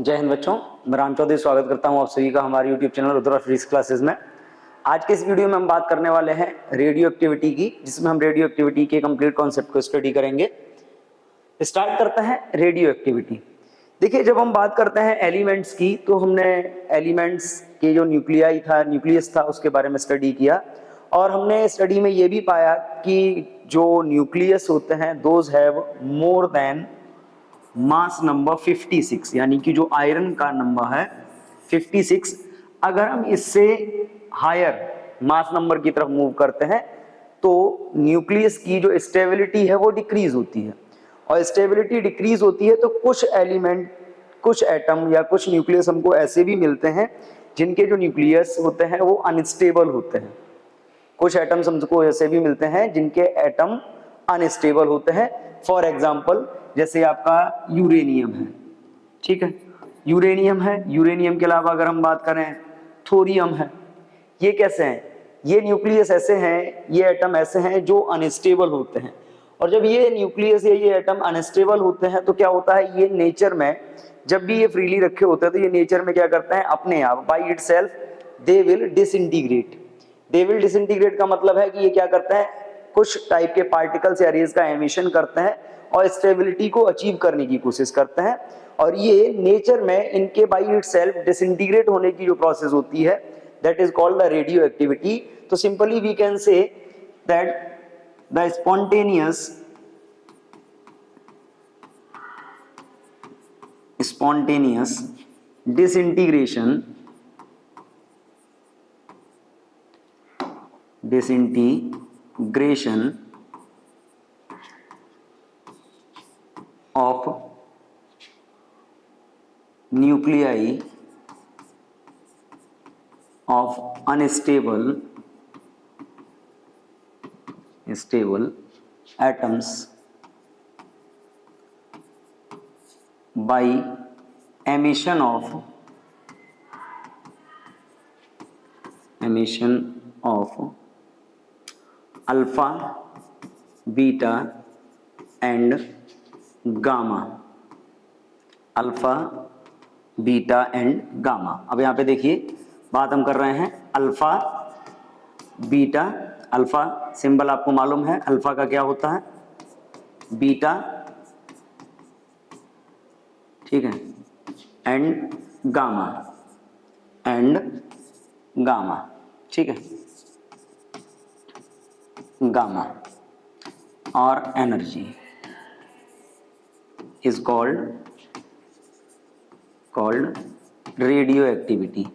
जय हिंद बच्चों, मैं राम चौधरी स्वागत करता हूं आप सभी का हमारे YouTube channel Rudra physics classes में। आज के इस वीडियो में हम बात करने वाले हैं रेडियो एक्टिविटी की, जिसमें हम रेडियो एक्टिविटी के कंप्लीट कॉन्सेप्ट को स्टडी करेंगे। स्टार्ट करते हैं रेडियो एक्टिविटी। देखिए, जब हम बात करते हैं एलिमेंट्स की, तो हमने एलिमेंट्स के जो न्यूक्लियस था उसके बारे में स्टडी किया, और हमने स्टडी में ये भी पाया कि जो न्यूक्लियस होते हैं those have more then mass number 56, यानी कि जो आयरन का नंबर है 56, अगर हम इससे हायर मास नंबर की तरफ मूव करते हैं तो न्यूक्लियस की जो स्टेबिलिटी है वो डिक्रीज होती है, और स्टेबिलिटी डिक्रीज होती है तो कुछ एलिमेंट, कुछ एटम या कुछ न्यूक्लियस हमको ऐसे भी मिलते हैं जिनके जो न्यूक्लियस होते हैं वो अनस्टेबल होते हैं। कुछ एटम्स हमको ऐसे भी मिलते हैं जिनके एटम अनस्टेबल होते हैं। फॉर एग्जाम्पल, जैसे आपका यूरेनियम है, ठीक है, यूरेनियम है। यूरेनियम के अलावा अगर हम बात करें, थोरियम है। ये कैसे हैं? ये न्यूक्लियस ऐसे हैं, ये एटम ऐसे हैं जो अनस्टेबल होते हैं। और जब ये न्यूक्लियस या ये एटम अनस्टेबल होते हैं तो क्या होता है, ये नेचर में जब भी ये फ्रीली रखे होते हैं तो ये नेचर में क्या करते हैं, अपने आप by itself they will disintegrate. They will disintegrate का मतलब है कि ये क्या करते हैं, कुछ टाइप के पार्टिकल्स या रेज का एमिशन करते हैं और स्टेबिलिटी को अचीव करने की कोशिश करते हैं, और ये नेचर में इनके बाई इटसेल्फ डिसइंटीग्रेट होने की जो प्रोसेस होती है that is called the radioactivity. तो simply we can say that the spontaneous disintegration of nuclei of unstable atoms by emission of alpha, beta and gamma. Alpha, beta and gamma. अब यहाँ पे देखिए, बात हम कर रहे हैं अल्फा, बीटा। अल्फा सिंबल आपको मालूम है, अल्फा का क्या होता है, बीटा, ठीक है, एंड गामा, ठीक है, गामा। और energy is called radio activity.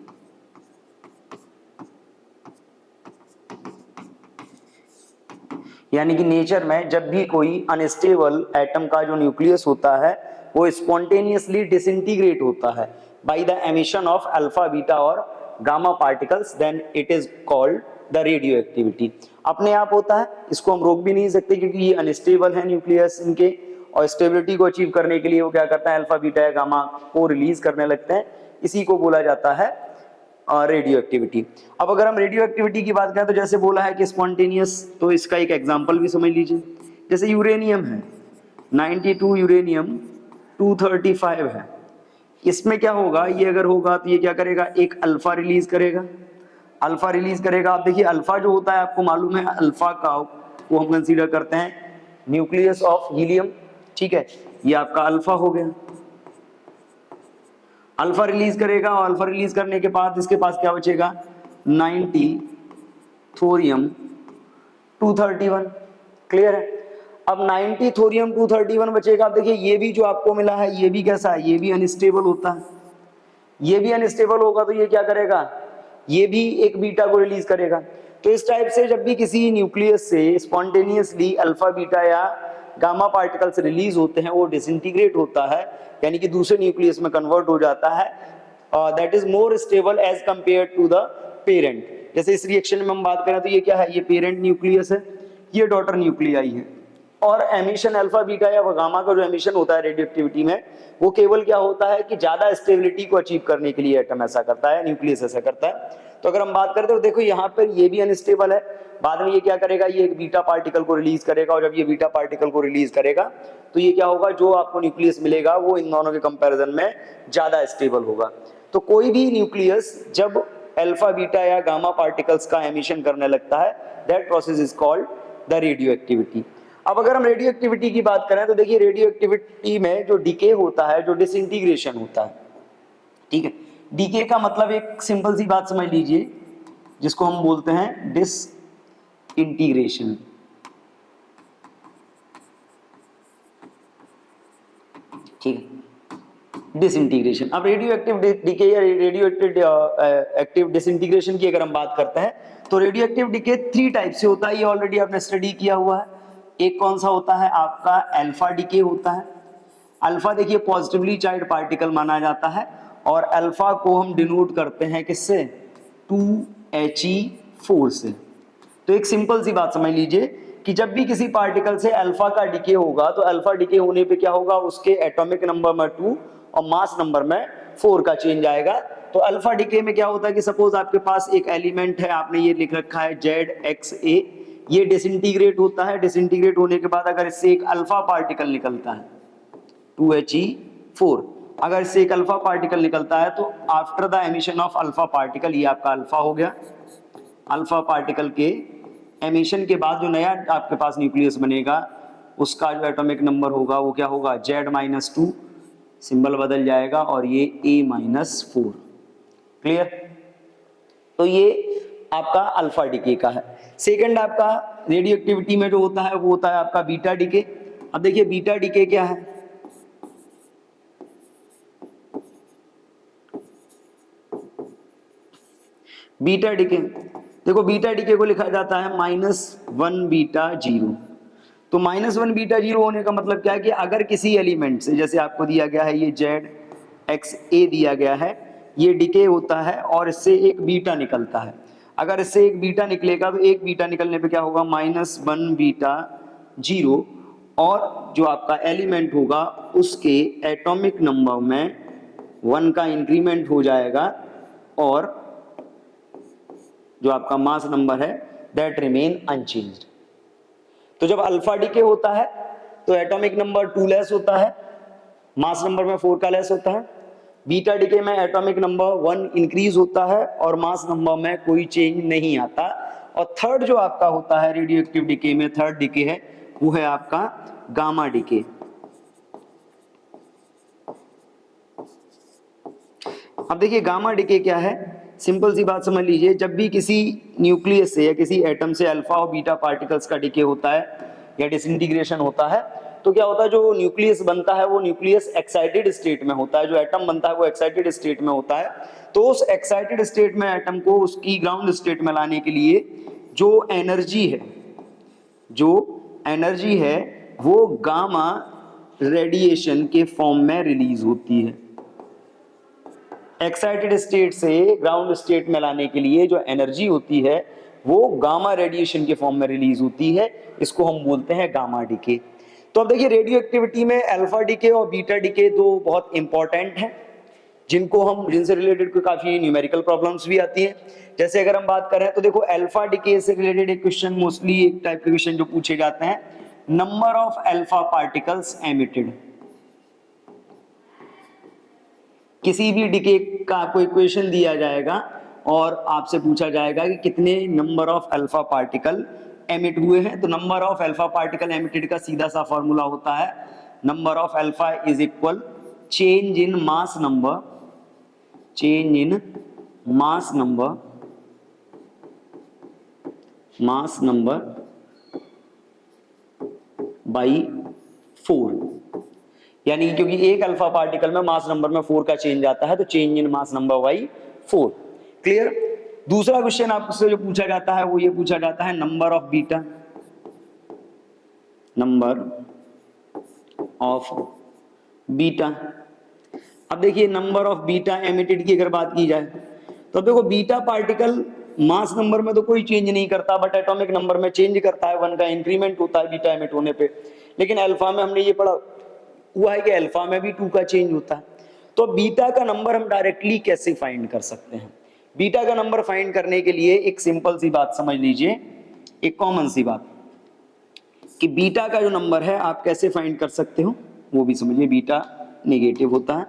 यानी कि नेचर में जब भी कोई अनस्टेबल एटम का जो न्यूक्लियस होता है वो स्पॉन्टेनियसली डिसइंटीग्रेट होता है by the emission of alpha, beta और gamma particles, then it is called the radioactivity. अपने आप होता है, इसको हम रोक भी नहीं सकते क्योंकि ये अनस्टेबल है न्यूक्लियस इनके, और स्टेबिलिटी को अचीव करने के लिए वो क्या करता है, अल्फा, बीटा या गामा को रिलीज करने लगते हैं। इसी को बोला जाता है रेडियो एक्टिविटी। अब अगर हम रेडियो एक्टिविटी की बात करें तो जैसे बोला है कि स्पॉन्टेनियस, तो इसका एक एग्जांपल भी समझ लीजिए। जैसे यूरेनियम है 92, यूरेनियम 235 है। इसमें क्या होगा, ये अगर होगा तो ये क्या करेगा, एक अल्फा रिलीज करेगा। अल्फा रिलीज करेगा। आप देखिए, अल्फा जो होता है आपको मालूम है, अल्फा का वो हम कंसीडर करते हैं न्यूक्लियस ऑफ हीलियम, ठीक है, ये आपका अल्फा हो गया। अल्फा रिलीज करेगा, और अल्फा रिलीज करने के बाद इसके पास क्या बचेगा, 90 थोरियम 231। क्लियर है? अब 90 थोरियम 231 बचेगा। अब देखिए, ये भी जो आपको मिला है ये भी कैसा है, ये भी अनस्टेबल होता है। ये भी अनस्टेबल होगा तो ये क्या करेगा, ये भी एक बीटा को रिलीज करेगा। तो इस टाइप से जब भी किसी न्यूक्लियस से स्पॉन्टेनियसली अल्फा, बीटा या गामा पार्टिकल्स रिलीज होते हैं वो डिसइंटीग्रेट होता है, यानी कि दूसरे न्यूक्लियस में कन्वर्ट हो जाता है, और that is more stable as compare to the parent. जैसे इस रिएक्शन में हम बात करें तो ये क्या है, ये पेरेंट न्यूक्लियस है, ये डॉटर न्यूक्लियाई है। और एमिशन अल्फा, बीटा या गामा का जो एमिशन होता है रेडियो एक्टिविटी में, वो केवल क्या होता है कि ज्यादा स्टेबिलिटी को अचीव करने के लिए एटम ऐसा करता है, न्यूक्लियस ऐसा करता है। तो अगर हम बात करते हैं तो देखो यहाँ पर ये भी अनस्टेबल है, बाद में ये क्या करेगा, ये एक बीटा पार्टिकल को रिलीज करेगा, और जब ये बीटा पार्टिकल को रिलीज करेगा तो ये क्या होगा, जो आपको न्यूक्लियस मिलेगा वो इन दोनों के कंपैरिजन में ज्यादा स्टेबल होगा। तो कोई भी न्यूक्लियस जब अल्फा बीटा या गामा पार्टिकल्स का एमिशन करने लगता है, that process is called the radio activity. अब अगर हम रेडियो एक्टिविटी की बात करें तो देखिए रेडियो एक्टिविटी में जो डीके होता है, जो डिसइंटीग्रेशन होता है, ठीक है, डीके का मतलब एक सिंपल सी बात समझ लीजिए जिसको हम बोलते हैं डिसइंटीग्रेशन। ठीक है, डिसइंटीग्रेशन। अब रेडियो एक्टिव डीके या रेडियो एक्टिव डिसइंटीग्रेशन की अगर हम बात करते हैं तो रेडियो एक्टिव डीके 3 टाइप से होता है, ये ऑलरेडी आपने स्टडी किया हुआ है। एक कौन सा होता है, आपका अल्फा डीके होता है। अल्फा देखिए पॉजिटिवली चार्ज पार्टिकल माना जाता है, और अल्फा को हम डिनोट करते हैं किससे, 2He4 से। तो एक सिंपल सी बात समझ लीजिए कि जब भी किसी पार्टिकल से अल्फा का डीके होगा तो अल्फा डीके होने पे क्या होगा, उसके एटॉमिक नंबर में 2 और मास नंबर में 4 का चेंज आएगा। तो अल्फा डीके में क्या होता है कि सपोज आपके पास एक एलिमेंट है, आपने ये लिख रखा है ZXA, ये डिसइंटीग्रेट होता है। डिसइंटीग्रेट होने के बाद अगर इससे एक अल्फा पार्टिकल निकलता है 2He4, अगर इससे एक अल्फा पार्टिकल निकलता है तो after the emission of alpha particle, ये आपका अल्फा हो गया। अल्फा पार्टिकल के एमिशन के बाद जो नया आपके पास न्यूक्लियस बनेगा उसका जो एटॉमिक नंबर होगा वो क्या होगा, Z-2, सिंबल बदल जाएगा और ये A-4। क्लियर? तो ये आपका अल्फा डीके का है। सेकंड आपका रेडियो एक्टिविटी में जो होता है वो होता है आपका बीटा डीके। अब देखिए बीटा डीके क्या है, बीटा डीके, देखो बीटा डीके को लिखा जाता है -1 बीटा 0। तो -1 बीटा 0 होने का मतलब क्या है कि अगर किसी एलिमेंट से, जैसे आपको दिया गया है ये ZXA दिया गया है, ये डीके होता है और इससे एक बीटा निकलता है। अगर इससे एक बीटा निकलेगा तो एक बीटा निकलने पे क्या होगा, -1 बीटा 0, और जो आपका एलिमेंट होगा उसके एटॉमिक नंबर में 1 का इंक्रीमेंट हो जाएगा, और जो आपका मास नंबर है दैट रिमेन अनचेंज्ड। तो जब अल्फा डीके होता है तो एटॉमिक नंबर 2 लेस होता है, मास नंबर में 4 का लेस होता है। बीटा डीके में एटॉमिक नंबर 1 इंक्रीज होता है और मास नंबर में कोई चेंज नहीं आता। और थर्ड जो आपका होता है रेडियो एक्टिव डीके में, थर्ड डीके है वो है आपका गामा डीके। अब देखिए गामा डीके क्या है, सिंपल सी बात समझ लीजिए, जब भी किसी न्यूक्लियस से या किसी एटम से अल्फा और बीटा पार्टिकल्स का डीके होता है या डिसइंटीग्रेशन होता है तो क्या होता है, जो न्यूक्लियस बनता है वो न्यूक्लियस एक्साइटेड स्टेट में होता है, जो एटम बनता है वो एक्साइटेड स्टेट में होता है। तो उस एक्साइटेड स्टेट में एटम को उसकी ग्राउंड स्टेट में लाने के लिए जो एनर्जी है वो गामा रेडिएशन के फॉर्म में रिलीज होती है। एक्साइटेड स्टेट से ग्राउंड स्टेट में लाने के लिए जो एनर्जी होती है वो गामा रेडिएशन के फॉर्म में रिलीज होती है, इसको हम बोलते हैं गामा डीके। तो अब देखिए रेडियो एक्टिविटी में अल्फा डीके और बीटा डीके दो बहुत इंपॉर्टेंट हैं, जिनसे रिलेटेड काफी न्यूमेरिकल प्रॉब्लम्स भी आती हैं। जैसे अगर हम बात करें तो देखो अल्फा डीके से रिलेटेड एक क्वेश्चन, मोस्टली एक टाइप के क्वेश्चन जो पूछे जाते हैं, number of alpha particles emitted. किसी भी डीके का आपको इक्वेशन दिया जाएगा और आपसे पूछा जाएगा कि कितने number of alpha particle emit हुए हैं। तो number of alpha particle emitted का सीधा सा फॉर्मूला होता है number of alpha is equal change in mass number by 4। यानी क्योंकि एक अल्फा पार्टिकल में मास नंबर में 4 का चेंज आता है तो change in mass number by 4। Clear? दूसरा क्वेश्चन आपसे जो पूछा जाता है वो ये पूछा जाता है नंबर ऑफ बीटा। अब देखिए नंबर ऑफ बीटा एमिटेड की अगर बात की जाए तो देखो बीटा पार्टिकल मास नंबर में तो कोई चेंज नहीं करता, बट एटॉमिक नंबर में चेंज करता है, 1 का इंक्रीमेंट होता है बीटा एमिट होने पे। लेकिन अल्फा में हमने ये पढ़ा हुआ है कि अल्फा में भी 2 का चेंज होता है। तो बीटा का नंबर हम डायरेक्टली कैसे फाइंड कर सकते हैं? बीटा का नंबर फाइंड करने के लिए एक सिंपल सी बात समझ लीजिए, एक कॉमन सी बात, कि बीटा का जो नंबर है आप कैसे फाइंड कर सकते हो वो भी समझिए। बीटा नेगेटिव होता है,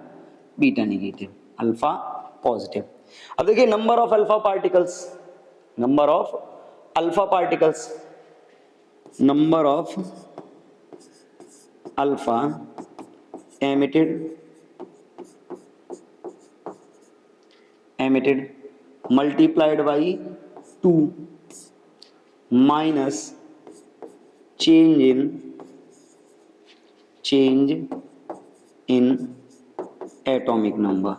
बीटा नेगेटिव, अल्फा पॉजिटिव। अब देखिए number of alpha particles, number of alpha particles, number of alpha emitted multiplied by 2 minus change in atomic number।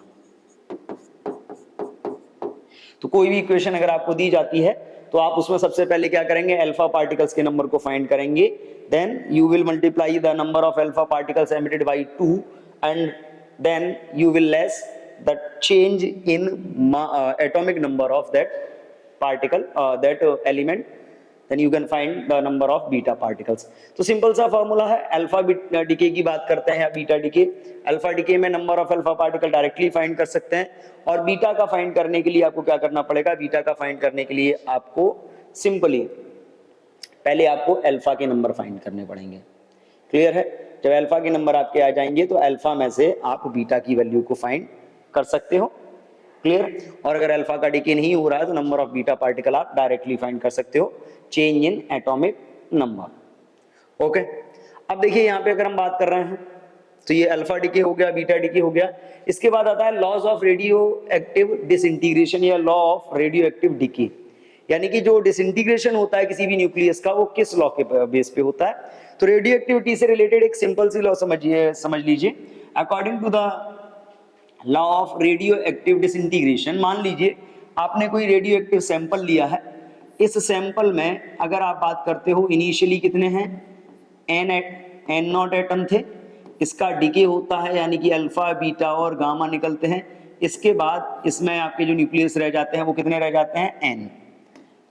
तो कोई भी इक्वेशन अगर आपको दी जाती है तो आप उसमें सबसे पहले क्या करेंगे, अल्फा पार्टिकल्स के नंबर को फाइंड करेंगे, then you will multiply the number of alpha particles emitted by 2 and then you will less the change in atomic number of that particle, that element, then you can find the number of beta particles। तो simple सा formula है, alpha decay की बात करते हैं या beta decay. Alpha decay में number of alpha particle directly find कर सकते हैं, और बीटा का फाइंड करने के लिए आपको क्या करना पड़ेगा, बीटा का फाइंड करने के लिए आपको सिंपली पहले आपको अल्फा के नंबर फाइंड करने पड़ेंगे। क्लियर है? जब अल्फा के नंबर आपके आ जाएंगे तो अल्फा में से आप बीटा की वैल्यू को फाइंड कर सकते हो। क्लियर? और अगर अल्फा का डिके नहीं हो रहा है तो नंबर ऑफ बीटा पार्टिकल आप डायरेक्टली फाइंड कर सकते हो, change in atomic number. Okay, अब देखिए यहां पे अगर हम बात कर रहे हैं तो ये अल्फा डिके हो गया, बीटा डिके हो गया। इसके बाद आता है laws of radioactive disintegration या law of radioactive decay, यानी कि जो डिसइंटीग्रेशन होता है किसी भी न्यूक्लियस का वो किस लॉ के बेस पे होता है। तो रेडियो एक्टिविटी से रिलेटेड एक सिंपल सी लॉ समझ लीजिए। According to the law of radioactive disintegration, मान लीजिए आपने कोई रेडियो एक्टिव सैंपल लिया है, इस सैंपल में अगर आप बात करते हो इनिशियली कितने हैं, एन नॉट एटम थे, इसका डिके होता है यानी कि अल्फा बीटा और गामा निकलते हैं। इसके बाद इसमें आपके जो न्यूक्लियस रह जाते हैं वो कितने रह जाते हैं, एन।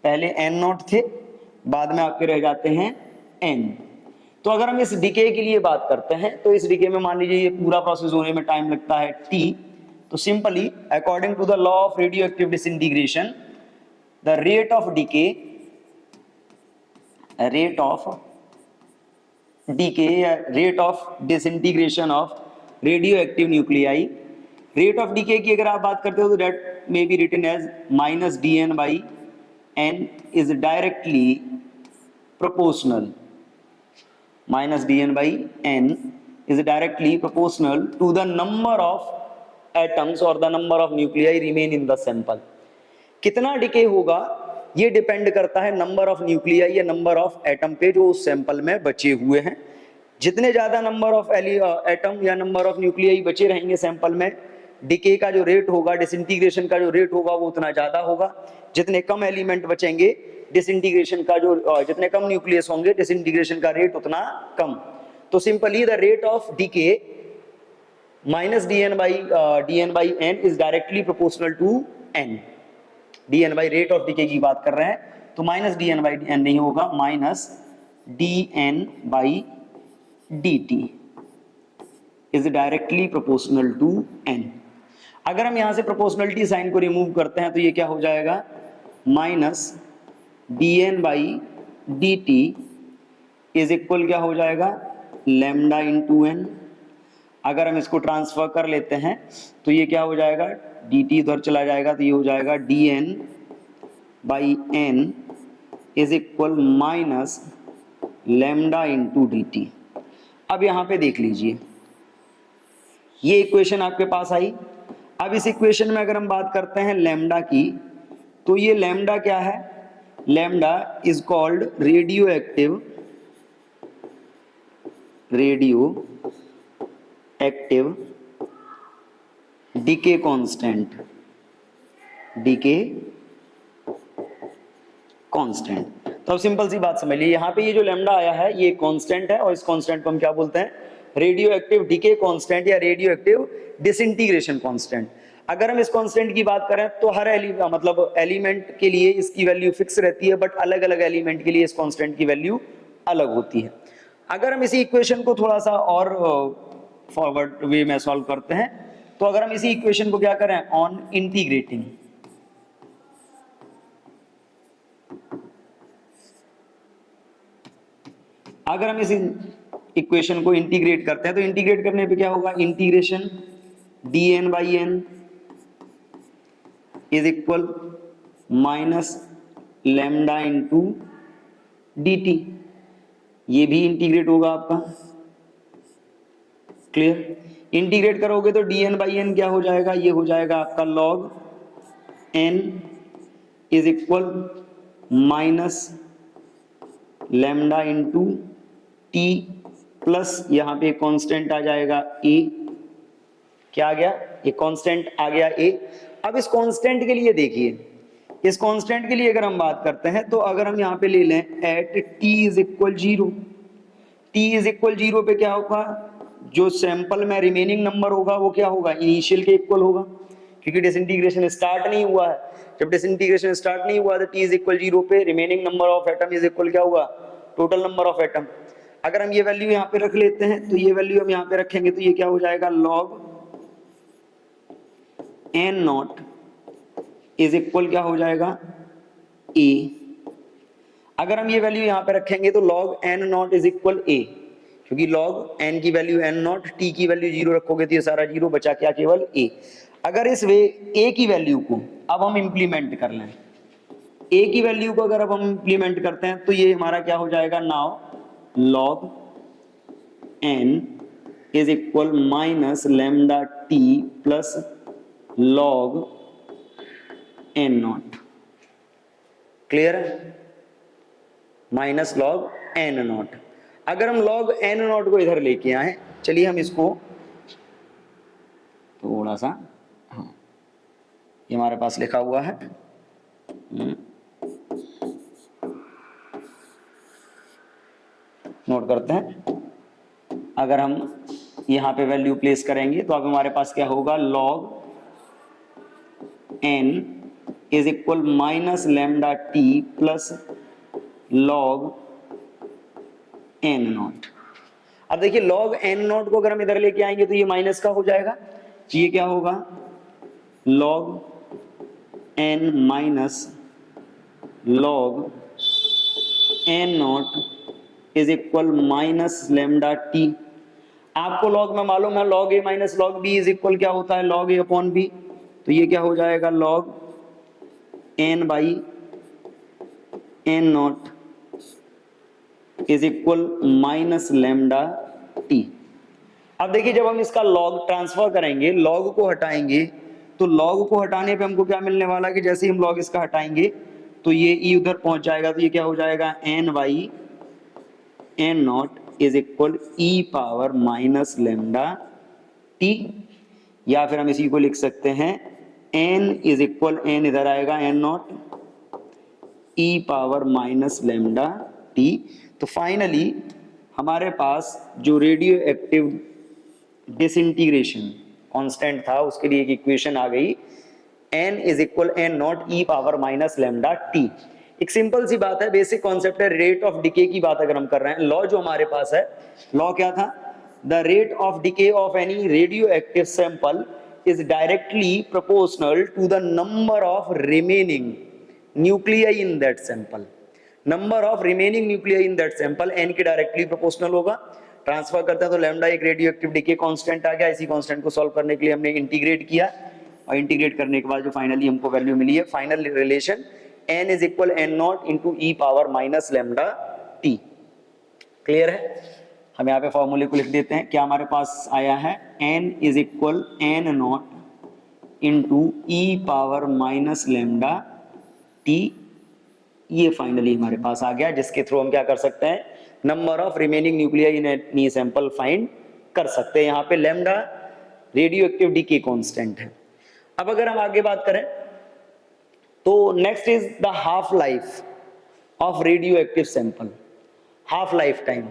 पहले एन नॉट थे, बाद में आपके रह जाते हैं एन। तो अगर हम इस डिके के लिए बात करते हैं तो इस डिके में मान लीजिए ये पूरा प्रोसेस होने में टाइम लगता है टी। तो simply according to the law of radioactive disintegration, the rate of decay या rate of disintegration of radioactive nuclei, rate of decay की अगर आप बात करते हो तो that may be written as minus dn by n is directly proportional, minus dn by n is directly proportional to the number of atoms or the number of nuclei remain in the sample। कितना decay होगा ये depend करता है number of nuclei या number of atom पे जो उस sample में बचे हुए हैं। जितने ज्यादा नंबर ऑफ एटम या नंबर ऑफ न्यूक्लियाई बचे रहेंगे सैंपल में, डिके का जो रेट होगा, डिसइंटीग्रेशन का जो रेट होगा वो उतना ज्यादा होगा। जितने कम एलिमेंट बचेंगे, डिसइंटीग्रेशन का जो जितने कम न्यूक्लियस होंगे, डिसइंटीग्रेशन का रेट उतना कम। तो simply the rate of decay minus dn by n is directly proportional to n। dn by rate of decay की बात कर रहे हैं तो माइनस dn by n नहीं होगा, minus dn by dt is directly proportional to n। अगर हम यहां से प्रोपोर्शनलिटी साइन को रिमूव करते हैं तो ये क्या हो जाएगा, minus dn by dt is equal क्या हो जाएगा, लैम्डा इंटू n। अगर हम इसको ट्रांसफर कर लेते हैं तो ये क्या हो जाएगा, dt इधर चला जाएगा तो ये हो जाएगा dn by n is equal minus lambda into dt। अब यहां पे देख लीजिए ये इक्वेशन आपके पास आई। अब इस इक्वेशन में अगर हम बात करते हैं लैम्डा की, तो ये लैम्डा क्या है, lambda is called radio active decay constant, तो अब सिंपल सी बात समझ लीजिए, यहाँ पे ये जो लैम्डा आया है ये कांस्टेंट है और इस कांस्टेंट को हम क्या बोलते हैं, रेडियो एक्टिव डिके कांस्टेंट या रेडियो एक्टिव डिसइंटीग्रेशन कांस्टेंट। अगर हम इस कांस्टेंट की बात करें तो हर एलिमेंट के लिए इसकी वैल्यू फिक्स रहती है, बट अलग अलग एलिमेंट के लिए इस कांस्टेंट की वैल्यू अलग होती है। अगर हम इसी इक्वेशन को थोड़ा सा और फॉरवर्ड वे में सॉल्व करते हैं तो अगर हम इसी इक्वेशन को क्या करें, ऑन इंटीग्रेटिंग, अगर हम इस इक्वेशन को इंटीग्रेट करते हैं तो इंटीग्रेट करने पे क्या होगा, integration dn by n is equal minus lambda into d t, ये भी इंटीग्रेट होगा आपका। क्लियर? इंटीग्रेट करोगे तो dn बाई एन क्या हो जाएगा, ये हो जाएगा आपका log n is equal minus lambda into T plus यहां पे कांस्टेंट आ जाएगा a। क्या आ गया, ये कांस्टेंट आ गया a। अब इस कांस्टेंट के लिए देखिए, इस कांस्टेंट के लिए अगर हम बात करते हैं तो अगर हम यहां पे ले लें at t is equal 0, t is equal 0 पे क्या होगा, जो सैंपल में रिमेनिंग नंबर होगा वो क्या होगा, इनिशियल के इक्वल होगा, क्योंकि डिसइंटीग्रेशन स्टार्ट नहीं हुआ है। जब डिसइंटीग्रेशन स्टार्ट नहीं हुआ तो t इज इक्वल 0 पे remaining number of atom is equal क्या हुआ, टोटल नंबर ऑफ एटम। अगर हम ये वैल्यू यहाँ पे रख लेते हैं तो ये वैल्यू हम यहाँ पे रखेंगे तो ये क्या हो जाएगा, log n not is equal क्या हो जाएगा a। अगर हम ये वैल्यू यहाँ पे रखेंगे तो log n not is equal a, क्योंकि log n की वैल्यू n नॉट, t की वैल्यू 0 रखोगे तो ये सारा 0 बचा, क्या केवल a। अगर इस वे a की वैल्यू को अब हम इंप्लीमेंट कर लें, a की वैल्यू को अगर अब हम इंप्लीमेंट करते हैं तो ये हमारा क्या हो जाएगा, now log n is equal minus lambda t plus log n not. Clear है, माइनस log n नॉट। अगर हम log n नॉट को इधर लेके आए, चलिए हम इसको थोड़ा सा, हाँ ये हमारे पास लिखा हुआ है, नोट करते हैं। अगर हम यहां पे वैल्यू प्लेस करेंगे तो अब हमारे पास क्या होगा, log n is equal minus lambda t plus log n not. अब देखिए log n नॉट को अगर हम इधर लेके आएंगे तो ये माइनस का हो जाएगा, ये क्या होगा, log n minus log n not is equal minus lambda t। आपको log में मालूम है log a minus log b is equal क्या होता है, log a अपॉन b। तो ये क्या हो जाएगा, log n by n not is equal minus lambda t। अब देखिए जब हम इसका log ट्रांसफर करेंगे, log को हटाएंगे, तो log को हटाने पे हमको क्या मिलने वाला है कि जैसे ही हम log इसका हटाएंगे तो ये e उधर पहुंच जाएगा, तो ये क्या हो जाएगा, n by n not is equal e power minus lambda t। या फिर हम इसी को लिख सकते हैं n इज इक्वल, n इधर आएगा n not e power minus lambda t। तो फाइनली हमारे पास जो रेडियो एक्टिव डिसइंटीग्रेशन कांस्टेंट था उसके लिए एक इक्वेशन आ गई, n is equal n not e power minus lambda t। एक सिंपल सी बात है, बेसिक कॉन्सेप्ट है, रेट ऑफ डिके की बात अगर हम कर रहे हैं, लॉ जो हमारे पास है, लॉ क्या था, the rate of decay of any radioactive sample is directly proportional to the number of remaining nuclei in that sample. Number of remaining nuclei in that sample n के directly proportional होगा। Transfer करते हैं तो lambda एक radioactive decay constant आ गया। इसी constant को सॉल्व करने के लिए हमने इंटीग्रेट किया, और इंटीग्रेट करने के बाद जो फाइनली हमको वैल्यू मिली है, final relation n is equal n not into e power minus lambda t। Clear है, हम यहाँ पे फॉर्मूले को लिख देते हैं। क्या हमारे पास आया है, n is equal n not into e power minus lambda t। ये फाइनली हमारे पास आ गया, जिसके थ्रू हम क्या कर सकते हैं, number of remaining nuclei in any sample find कर सकते हैं। यहाँ पे lambda radio active decay constant है। अब अगर हम आगे बात करें तो next is the half life of radioactive sample. Half life time,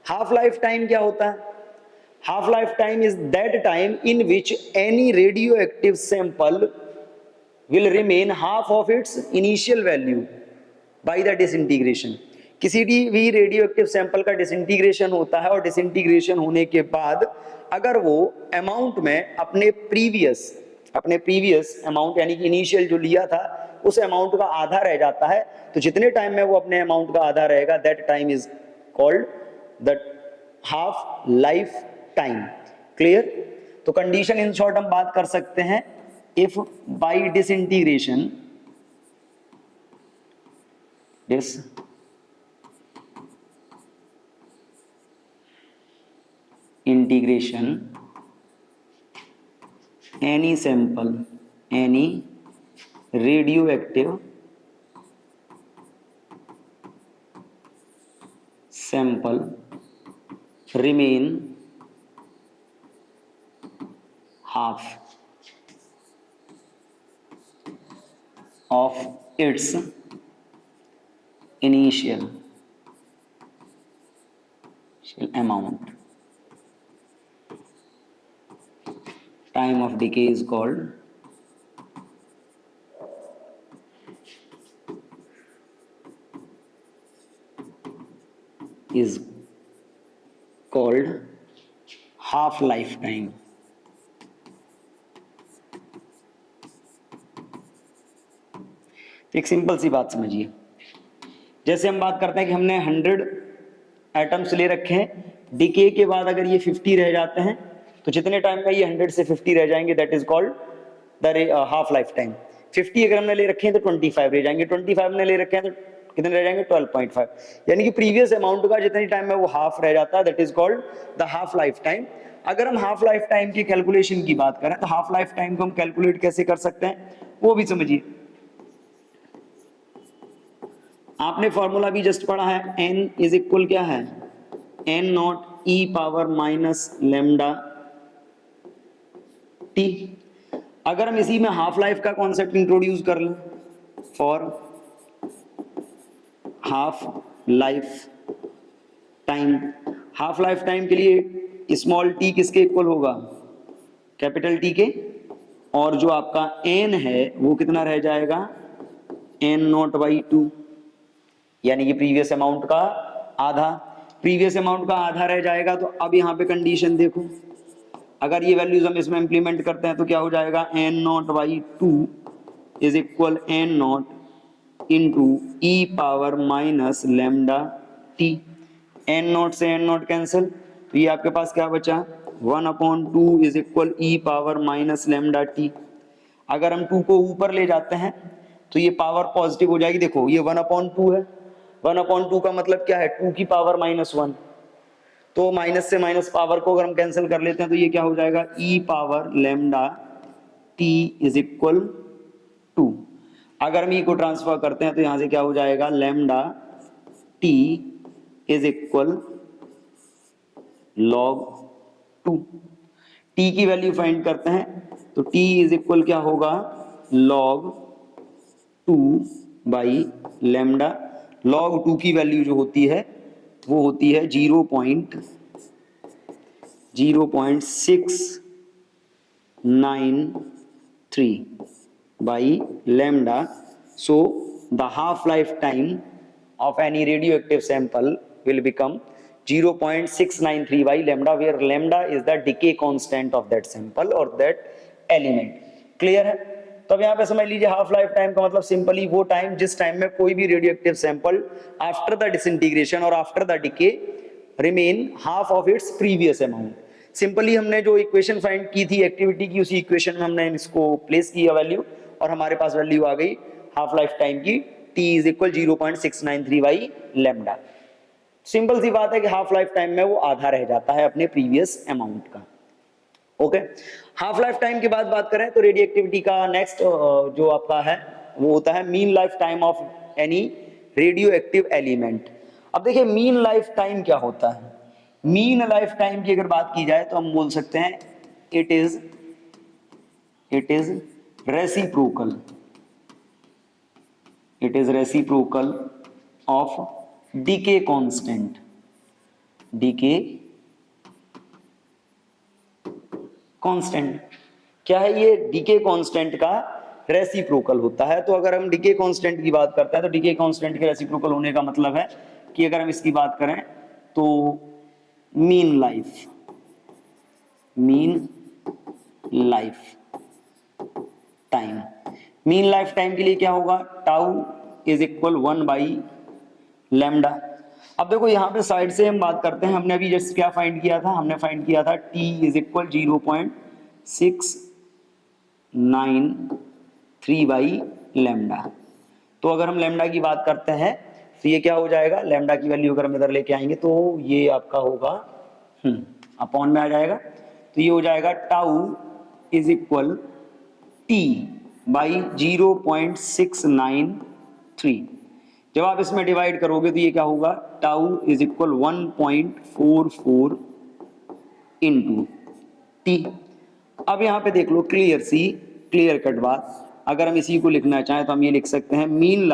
half life time क्या होता है, half life time is that time in which any radioactive sample will remain half of it's initial value by the disintegration. किसी भी radio active sample का disintegration होता है, और disintegration होने के बाद अगर वो अमाउंट में अपने प्रीवियस अमाउंट यानी कि इनिशियल जो लिया था उस अमाउंट का आधा रह जाता है, तो जितने टाइम में वो अपने अमाउंट का आधा रहेगा that time is called the half life time. Clear? तो कंडीशन इन शॉर्ट हम बात कर सकते हैं, if by disintegration any sample, any radioactive sample remain half of its initial amount. Time of decay is called half lifetime. एक simple सी बात समझिए, जैसे हम बात करते हैं कि हमने 100 एटम्स ले रखे हैं, डिके के बाद अगर ये 50 रह जाते हैं तो जितने टाइम में ये 100 से 50 रह जाएंगे that is called the half life time. 50 अगर हमने ले रखे हैं तो 25 रह जाएंगे, 25 हमने ले रखे हैं तो कितने रह जाएंगे 12.5, यानी कि प्रीवियस अमाउंट का जितनी टाइम में वो हाफ रह जाता है that is called the half life time. अगर हम हाफ लाइफ टाइम की कैलकुलेशन की बात करें तो हाफ लाइफ टाइम को हम कैलकुलेट कैसे कर सकते हैं वो भी समझिए। आपने फॉर्मूला भी जस्ट पढ़ा है, n इज इक्वल क्या है, n not e power minus lambda t। अगर हम इसी में हाफ लाइफ का कॉन्सेप्ट इंट्रोड्यूस कर लें, for half life time, half life time के लिए स्मॉल t किसके इक्वल होगा, कैपिटल T के, और जो आपका n है वो कितना रह जाएगा, n नॉट बाई 2, यानी कि प्रीवियस अमाउंट का आधा, प्रीवियस अमाउंट का आधा रह जाएगा। तो अब यहाँ पे कंडीशन देखो, अगर ये वैल्यूज हम इसमें इंप्लीमेंट करते हैं तो क्या हो जाएगा, n not by 2 is equal n not into e power minus lambda t। n not से n नॉट कैंसिल, तो ये आपके पास क्या बचा, 1/2 is equal e power minus lambda t। अगर हम 2 को ऊपर ले जाते हैं तो ये पावर पॉजिटिव हो जाएगी, देखो ये 1/2 है, 1/2 का मतलब क्या है, 2 की पावर -1, तो माइनस से माइनस पावर को अगर हम कैंसिल कर लेते हैं तो ये क्या हो जाएगा, e power lambda t is equal 2। अगर हम e को ट्रांसफर करते हैं तो यहां से क्या हो जाएगा, lambda t is equal log 2। t की वैल्यू फाइंड करते हैं तो t इज इक्वल क्या होगा, log 2 बाई लेमडा। log 2 की वैल्यू जो होती है वो होती है 0.0693 by lambda. So the half life time of any radioactive sample will become 0.693 by lambda, where lambda is the decay constant of that sample or that element। Clear है? तो अब यहाँ पे समझ लीजिए हाफ लाइफ टाइम का मतलब simply वो टाइम जिस टाइम में कोई भी radioactive sample after the disintegration और after the decay remain half of its previous amount. Simply हमने जो इक्वेशन फाइंड की थी एक्टिविटी की, उसी इक्वेशन में हमने इसको प्लेस किया वैल्यू, और हमारे पास वैल्यू आ गई हाफ लाइफ टाइम की, t is equal 0.693 by lambda. Simple सी बात है कि हाफ लाइफ टाइम में वो आधा रह जाता है अपने प्रीवियस अमाउंट का। ओके, हाफ लाइफ टाइम की बात करें तो रेडियोएक्टिविटी का नेक्स्ट जो आपका है वो होता है mean life time of any radioactive element. अब देखिए मीन लाइफ टाइम क्या होता है, मीन लाइफ टाइम की अगर बात की जाए तो हम बोल सकते हैं it is reciprocal, it is reciprocal of decay constant, decay constant क्या है, ये decay constant का रेसिप्रोकल होता है। तो अगर हम decay constant की बात करते हैं तो decay constant के रेसिप्रोकल होने का मतलब है कि अगर हम इसकी बात करें तो mean life time, mean life time के लिए क्या होगा, tau is equal 1 by lambda. अब देखो यहाँ पे साइड से हम बात करते हैं, हमने अभी जस्ट क्या फाइंड किया था, हमने फाइंड किया था t is equal 0.693 by lambda. तो अगर हम लैम्डा की बात करते हैं तो ये क्या हो जाएगा, लैम्डा की वैल्यू अगर हम इधर लेके आएंगे तो ये आपका होगा अपॉन में आ जाएगा, तो ये हो जाएगा tau is equal T by 0.693। जब आप इसमें डिवाइड करोगे तो ये क्या होगा, tau is equal 1.44 into T. अब यहां पे देख लो क्लियर कट बात, अगर हम इसी को लिखना चाहें तो हम ये लिख सकते हैं मीन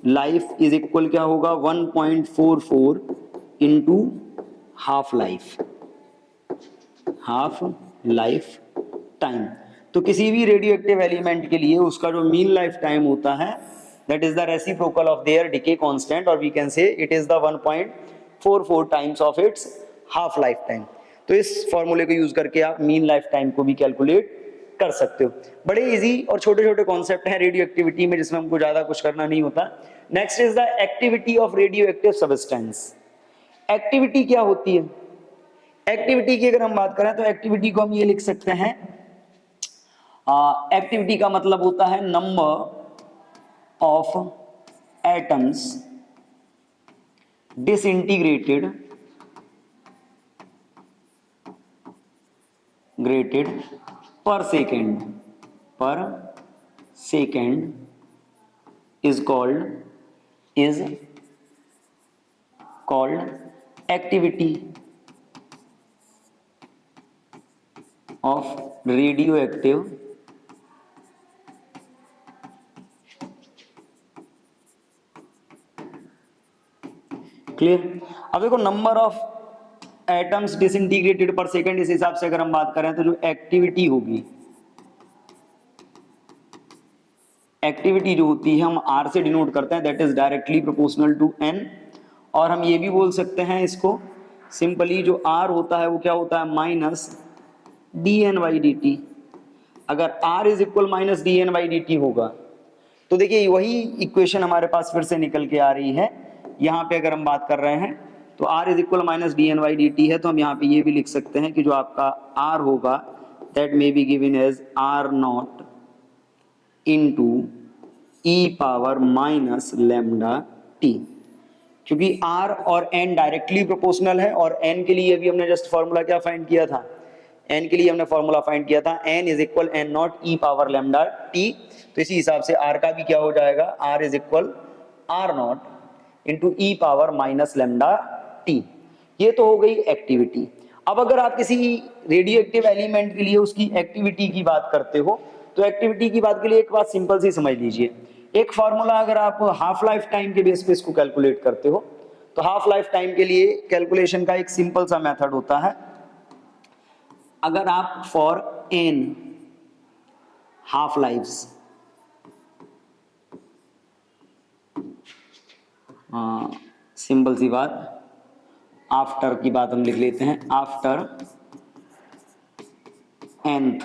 लाइफ इज इक्वल क्या होगा 1.44 इंटू हाफ लाइफ टाइम। तो किसी भी रेडियो एक्टिव एलिमेंट के लिए उसका जो मीन लाइफ टाइम होता है that is the reciprocal of their decay constant, और we can say it is the 1.44 times of its half life time. तो इस फॉर्मूले को यूज करके आप मीन लाइफ टाइम को भी कैलकुलेट कर सकते हो। बड़े इजी और छोटे छोटे कॉन्सेप्ट हैं रेडियो एक्टिविटी में, जिसमें हमको ज्यादा कुछ करना नहीं होता। Next is the activity of radio active substance. Activity क्या होती है, एक्टिविटी की अगर हम बात करें तो एक्टिविटी को हम ये लिख सकते हैं, एक्टिविटी का मतलब होता है नंबर ऑफ एटम्स डिसइंटीग्रेटेड पर second is called activity of radioactive clear. अब देखो नंबर ऑफ एटम्स डिसइंटीग्रेटेड पर सेकेंड, इस हिसाब से अगर हम बात करें तो जो एक्टिविटी होगी, एक्टिविटी जो होती है हम R से डिनोट करते हैं, that is directly proportional to N। और हम ये भी बोल सकते हैं इसको सिंपली, जो R होता है वो क्या होता है माइनस dN/dt। अगर R is equal minus dN/dt होगा तो देखिए वही इक्वेशन हमारे पास फिर से निकल के आ रही है। यहाँ पे अगर हम बात कर रहे हैं तो R is equal minus dN/dt है, तो हम यहाँ पे ये भी लिख सकते हैं कि जो आपका R होगा that may be given as R0 into e power minus lambda t. क्योंकि R और N डायरेक्टली प्रोपोर्शनल है, और N के लिए भी हमने जस्ट फॉर्मूला क्या फाइंड किया था, N के लिए हमने फॉर्मूला फाइंड किया था N is equal N0 E power lambda T. तो इसी हिसाब से R का भी क्या हो जाएगा, R is equal R0 into e power minus lambda T. ये तो हो गई एक्टिविटी। अब अगर आप किसी रेडियो एक्टिव एलिमेंट के लिए उसकी एक्टिविटी की बात करते हो तो एक्टिविटी की बात के लिए एक बात सिंपल सी समझ लीजिए, एक फॉर्मूला अगर आप हाफ लाइफ टाइम के बेस पे इसको कैलकुलेट करते हो तो हाफ लाइफ टाइम के लिए कैलकुलेशन का एक सिंपल सा मेथड होता है, अगर आप for n half lifes simple सी बात, आफ्टर की बात हम लिख लेते हैं, after nth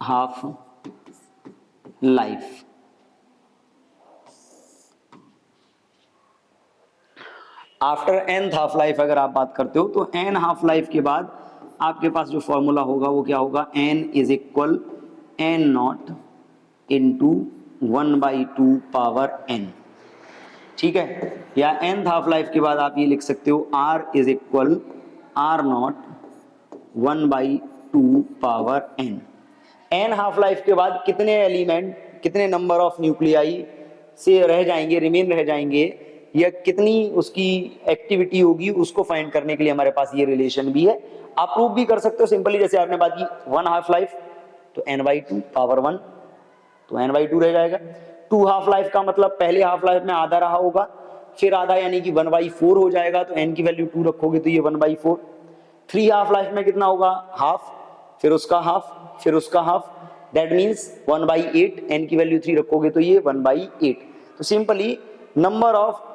half life, after nth half life अगर आप बात करते हो तो n हाफ लाइफ के बाद आपके पास जो फॉर्मूला होगा वो क्या होगा, n is equal n0 into 1/2 power n। ठीक है, या nth हाफ लाइफ के बाद आप ये लिख सकते हो r is equal R0 1/2 power n। n half life के बाद कितने एलिमेंट, कितने नंबर ऑफ न्यूक्लियाई से रह जाएंगे, रिमेन रह जाएंगे, या कितनी उसकी एक्टिविटी होगी, उसको फाइंड करने के लिए हमारे पास ये रिलेशन भी है। आप प्रूव भी कर सकते हो सिंपली, जैसे आपने बात की 1 हाफ लाइफ तो n/2 पावर 1, तो n/2 रह जाएगा। 2 हाफ लाइफ का मतलब पहले हाफ लाइफ में आधा रहा होगा, फिर आधा यानी कि 1/4 हो जाएगा, तो n की वैल्यू 2 रखोगे तो ये 1/4। 3 हाफ लाइफ में कितना होगा, हाफ, फिर उसका हाफ, फिर उसका हाफ, दैट मीन्स 1/8, n की वैल्यू 3 रखोगे तो ये 1/8। तो सिंपली नंबर ऑफ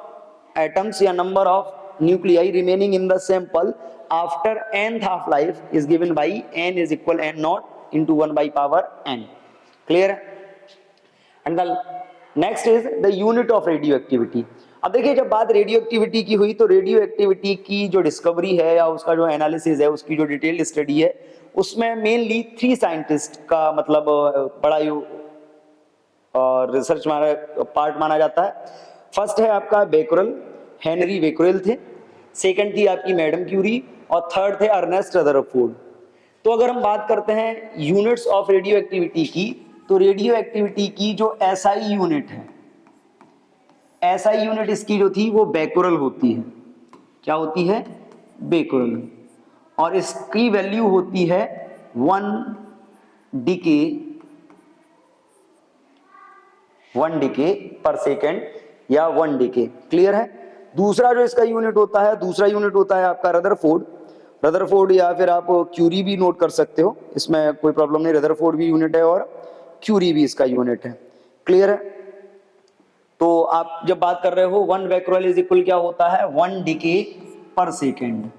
एटम्स या number of nuclei remaining in the sample after nth half life is given by n is equal n0 into 1 by power n. Clear? And the next is the unit of radioactivity. अब देखिए जब बात radio activity की हुई तो radio activity की जो discovery है या उसका जो एनालिसिस है, उसकी जो डिटेल स्टडी है, उसमें मेनली 3 साइंटिस्ट का मतलब बड़ा रिसर्च पार्ट माना जाता है। फर्स्ट है आपका बेकरेल, हेनरी बेकरेल थे, सेकंड थी आपकी मैडम क्यूरी और थर्ड थे अर्नेस्ट रदरफोर्ड। तो अगर हम बात करते हैं यूनिट्स ऑफ रेडियो एक्टिविटी की, तो रेडियो एक्टिविटी की जो एसआई यूनिट है, एसआई यूनिट इसकी जो थी वो बेकरेल होती है। क्या होती है? बेकरेल। और इसकी वैल्यू होती है 1 डीके पर सेकेंड या 1 डीके। क्लियर है? दूसरा जो इसका यूनिट होता है, दूसरा यूनिट होता है आपका रदरफोर्ड। रदरफोर्ड या फिर आप क्यूरी भी नोट कर सकते हो, इसमें कोई प्रॉब्लम नहीं। रदरफोर्ड भी यूनिट है और क्यूरी भी इसका यूनिट है। क्लियर है? तो आप जब बात कर रहे हो 1 बेकरेल इज इक्वल क्या होता है? 1 डीके पर सेकेंड।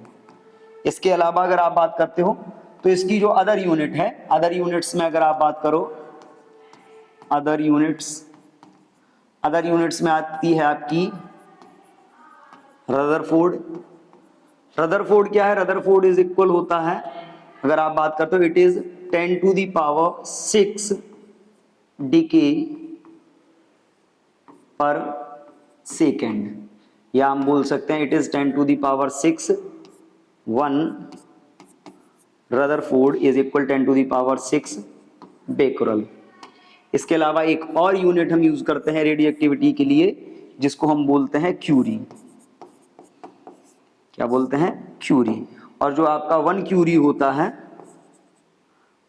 इसके अलावा अगर आप बात करते हो तो इसकी जो अदर यूनिट है, अदर यूनिट्स में अगर आप बात करो, अदर यूनिट्स में आती है आपकी रदरफोर्ड। रदरफोर्ड क्या है? रदरफोर्ड इज इक्वल होता है, अगर आप बात करते हो, it is 10 to the power 6 decay per second, या हम बोल सकते हैं it is 10 to the power 6 1 rutherford is equal 10 to the power 6 becquerel. इसके अलावा एक और यूनिट हम यूज करते हैं रेडियो एक्टिविटी के लिए, जिसको हम बोलते हैं क्यूरी। क्या बोलते हैं? क्यूरी। और जो आपका 1 क्यूरी होता है,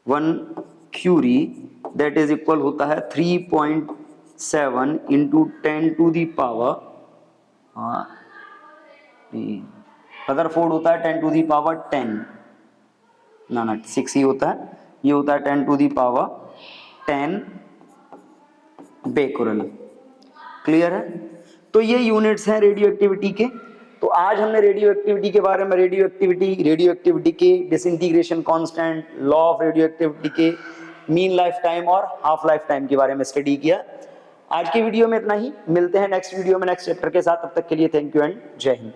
1 क्यूरी दैट इज इक्वल होता है 3.7 into 10 to the power, rutherford होता है 10 टू दी पावर 10, ना 6 ही होता है, ये होता है 10 to the power 10 becquerel. Clear है? तो ये यूनिट्स हैं रेडियो एक्टिविटी के। तो आज हमने रेडियो एक्टिविटी के बारे में, रेडियो एक्टिविटी के disintegration constant, law of radio activity के मीन लाइफ टाइम और हाफ लाइफ टाइम के बारे में स्टडी किया। आज की वीडियो में इतना ही, मिलते हैं नेक्स्ट वीडियो में नेक्स्ट चैप्टर के साथ। तब तक के लिए थैंक यू एंड जय हिंद।